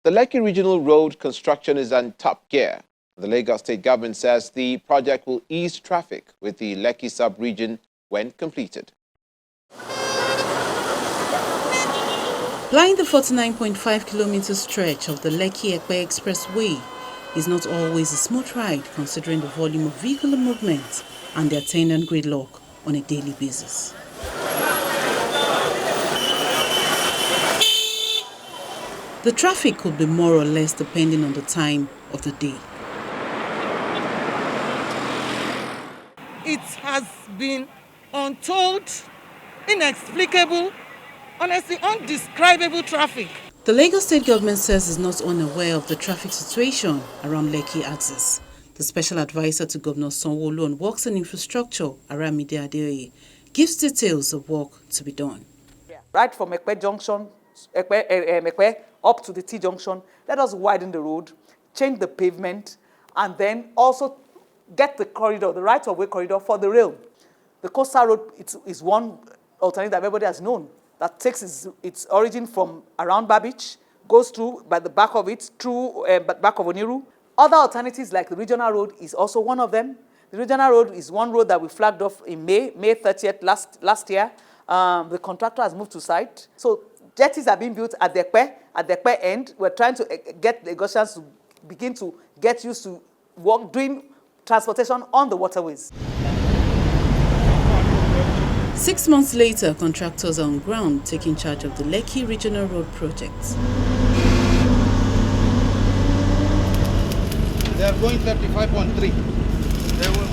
The Lekki Regional Road construction is on top gear. The Lagos State government says the project will ease traffic with the Lekki sub-region when completed. Plying the 49.5-kilometer stretch of the Lekki-Ekpe Expressway is not always a smooth ride considering the volume of vehicular movement and the attendant gridlock on a daily basis. The traffic could be more or less depending on the time of the day. It has been untold, inexplicable, honestly undescribable traffic. The Lagos State government says it's not unaware of the traffic situation around Lekki axis. The special advisor to Governor Sanwo-Olu on Works and Infrastructure, Aramide Adeoye, gives details of work to be done. Right from Ekpe Junction, Ekpe up to the T Junction, let us widen the road, change the pavement, and then also get the corridor, the right-of-way corridor for the rail. The coastal road is one alternative that everybody has known that takes its origin from around Babich, goes through by the back of it, through back of Oniru. Other alternatives like the regional road is also one of them. The regional road is one road that we flagged off in May 30th last year. The contractor has moved to site. So jetties are being built at the Ekpe end. We're trying to get the Lagosians to begin to get used to doing transportation on the waterways. 6 months later, contractors are on ground taking charge of the Lekki Regional Road project. They are going 35.3. They will go.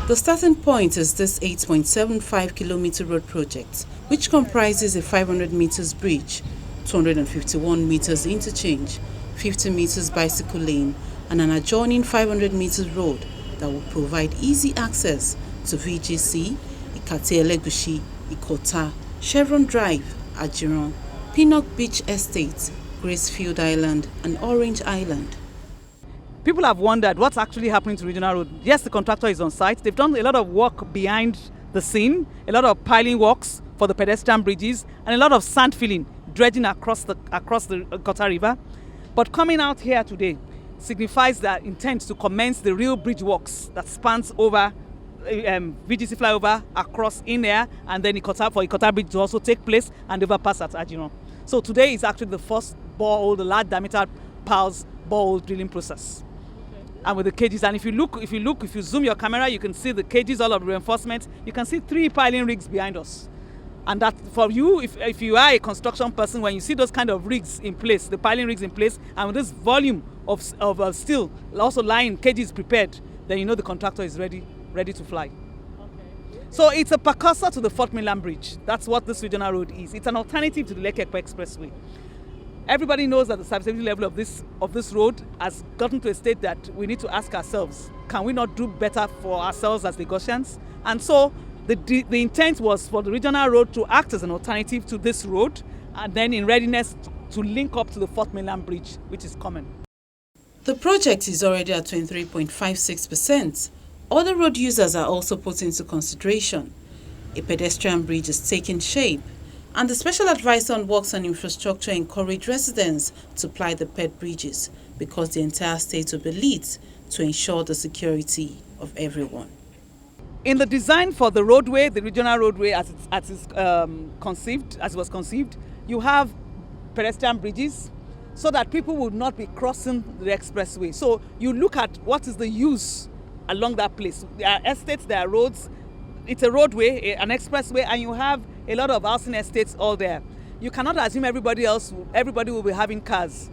The starting point is this 8.75-kilometer road project, which comprises a 500 meters bridge, 251 meters interchange, 50 meters bicycle lane, and an adjoining 500 meters road that will provide easy access to VGC, Ikate Elegushi, Ikota, Chevron Drive, Ajiron, Pinnock Beach Estate, Gracefield Island, and Orange Island. People have wondered what's actually happening to Regional Road. Yes, the contractor is on site. They've done a lot of work behind the scene, a lot of piling works for the pedestrian bridges, and a lot of sand filling, dredging across the Ikota River. But coming out here today signifies their intent to commence the real bridge works that spans over VGC flyover across in there, and then for Ikota Bridge to also take place and overpass at Ajiron. So today is actually the first borehole, the large diameter piles borehole drilling process. And with the cages, and if you zoom your camera, you can see the cages, all of the reinforcement. You can see 3 piling rigs behind us. And that for you, if you are a construction person, when you see those kind of rigs in place, the piling rigs in place, and with this volume of steel also lying, cages prepared, then you know the contractor is ready to fly. Okay. So it's a precursor to the Fort Mainland Bridge. That's what this regional road is. It's an alternative to the Lekki-Ekpe Expressway. Everybody knows that the serviceability level of this road has gotten to a state that we need to ask ourselves, can we not do better for ourselves as Lagosians? And so the intent was for the regional road to act as an alternative to this road, and then in readiness to link up to the Fort Mainland Bridge, which is common. The project is already at 23.56%. Other road users are also put into consideration. A pedestrian bridge is taking shape, and the Special Advisor on Works and Infrastructure encouraged residents to ply the pet bridges because the entire state will be lit to ensure the security of everyone. In the design for the roadway, the regional roadway as it was conceived, you have pedestrian bridges so that people would not be crossing the expressway. So you look at what is the use along that place. There are estates, there are roads. It's a roadway, an expressway, and you have a lot of housing estates all there. You cannot assume everybody will be having cars,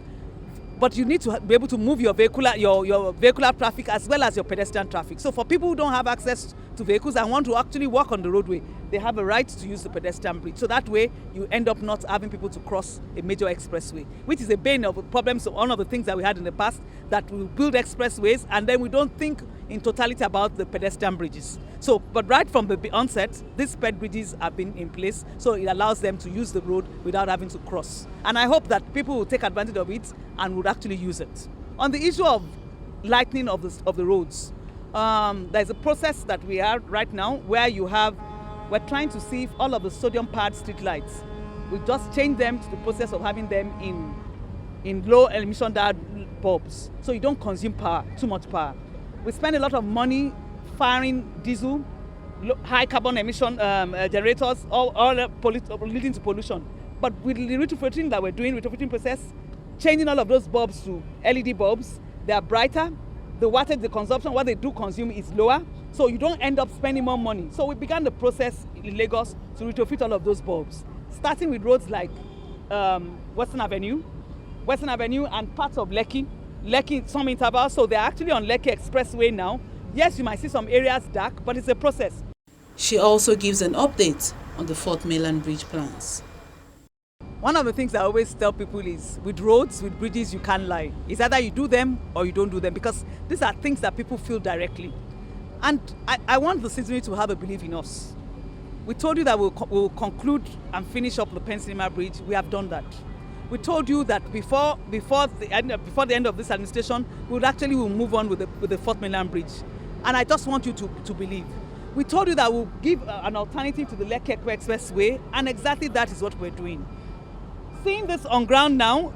but you need to be able to move your vehicular traffic as well as your pedestrian traffic. So for people who don't have access to vehicles and want to actually walk on the roadway, they have a right to use the pedestrian bridge. So that way you end up not having people to cross a major expressway, which is a bane of problems. So one of the things that we had in the past, that we build expressways and then we don't think in totality about the pedestrian bridges. So, but right from the onset, these ped bridges have been in place, so it allows them to use the road without having to cross. And I hope that people will take advantage of it and would actually use it. On the issue of lightening of the roads, there's a process that we are right now where we're trying to see if all of the sodium-powered street lights, we just change them to the process of having them in low emission diode bulbs, so you don't consume power, too much power. We spend a lot of money firing diesel, high carbon emission generators, all leading to pollution. But with the retrofitting that we're doing, retrofitting process, changing all of those bulbs to LED bulbs, they are brighter, the wattage, the consumption, what they do consume is lower, so you don't end up spending more money. So we began the process in Lagos to retrofit all of those bulbs, starting with roads like Western Avenue and parts of Lekki, some intervals, so they're actually on Lekki Expressway now. Yes, you might see some areas dark, but it's a process. She also gives an update on the Fourth Mainland Bridge plans. One of the things I always tell people is, with roads, with bridges, you can't lie. It's either you do them or you don't do them, because these are things that people feel directly. And I want the citizenry to have a belief in us. We told you that we'll conclude and finish up the Pedestrian Bridge. We have done that. We told you that before the end of this administration, we'll move on with the Fourth Mainland Bridge. And I just want you to believe. We told you that we'll give an alternative to the Lekki Expressway, and exactly that is what we're doing. Seeing this on ground now,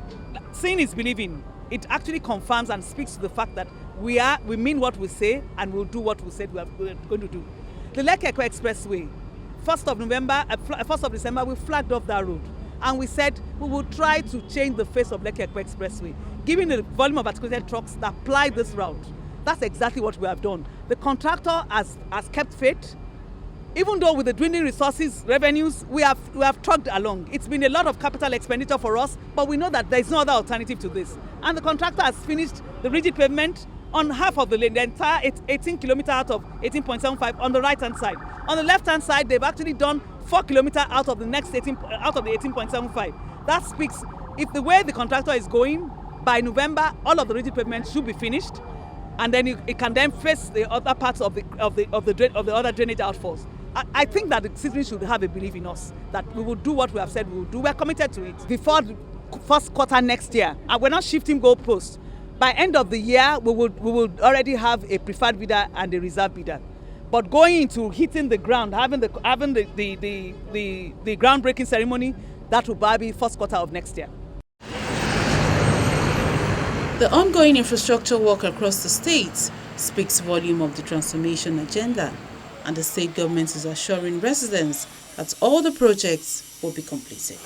seeing is believing. It actually confirms and speaks to the fact that we mean what we say and we'll do what we said we're going to do. The Lekki Expressway, 1st of December, we flagged off that road. And we said we will try to change the face of Lekki Expressway, given the volume of articulated trucks that ply this route. That's exactly what we have done. The contractor has kept faith. Even though with the dwindling resources, revenues, we have trucked along. It's been a lot of capital expenditure for us, but we know that there is no other alternative to this. And the contractor has finished the rigid pavement on half of the lane, the entire 18 kilometers out of 18.75 on the right-hand side. On the left-hand side, they've actually done 4 kilometers out of the next 18.75. That speaks, if the way the contractor is going, by November, all of the rigid pavement should be finished, and then it can then face the other parts of the other drainage outfalls. I think that the citizens should have a belief in us, that we will do what we have said we will do. We're committed to it. Before the first quarter next year, and we're not shifting goalposts. By end of the year, we will already have a preferred bidder and a reserve bidder. But going into hitting the ground, having the groundbreaking ceremony, that will be first quarter of next year. The ongoing infrastructure work across the state speaks volume of the transformation agenda, and the state government is assuring residents that all the projects will be completed.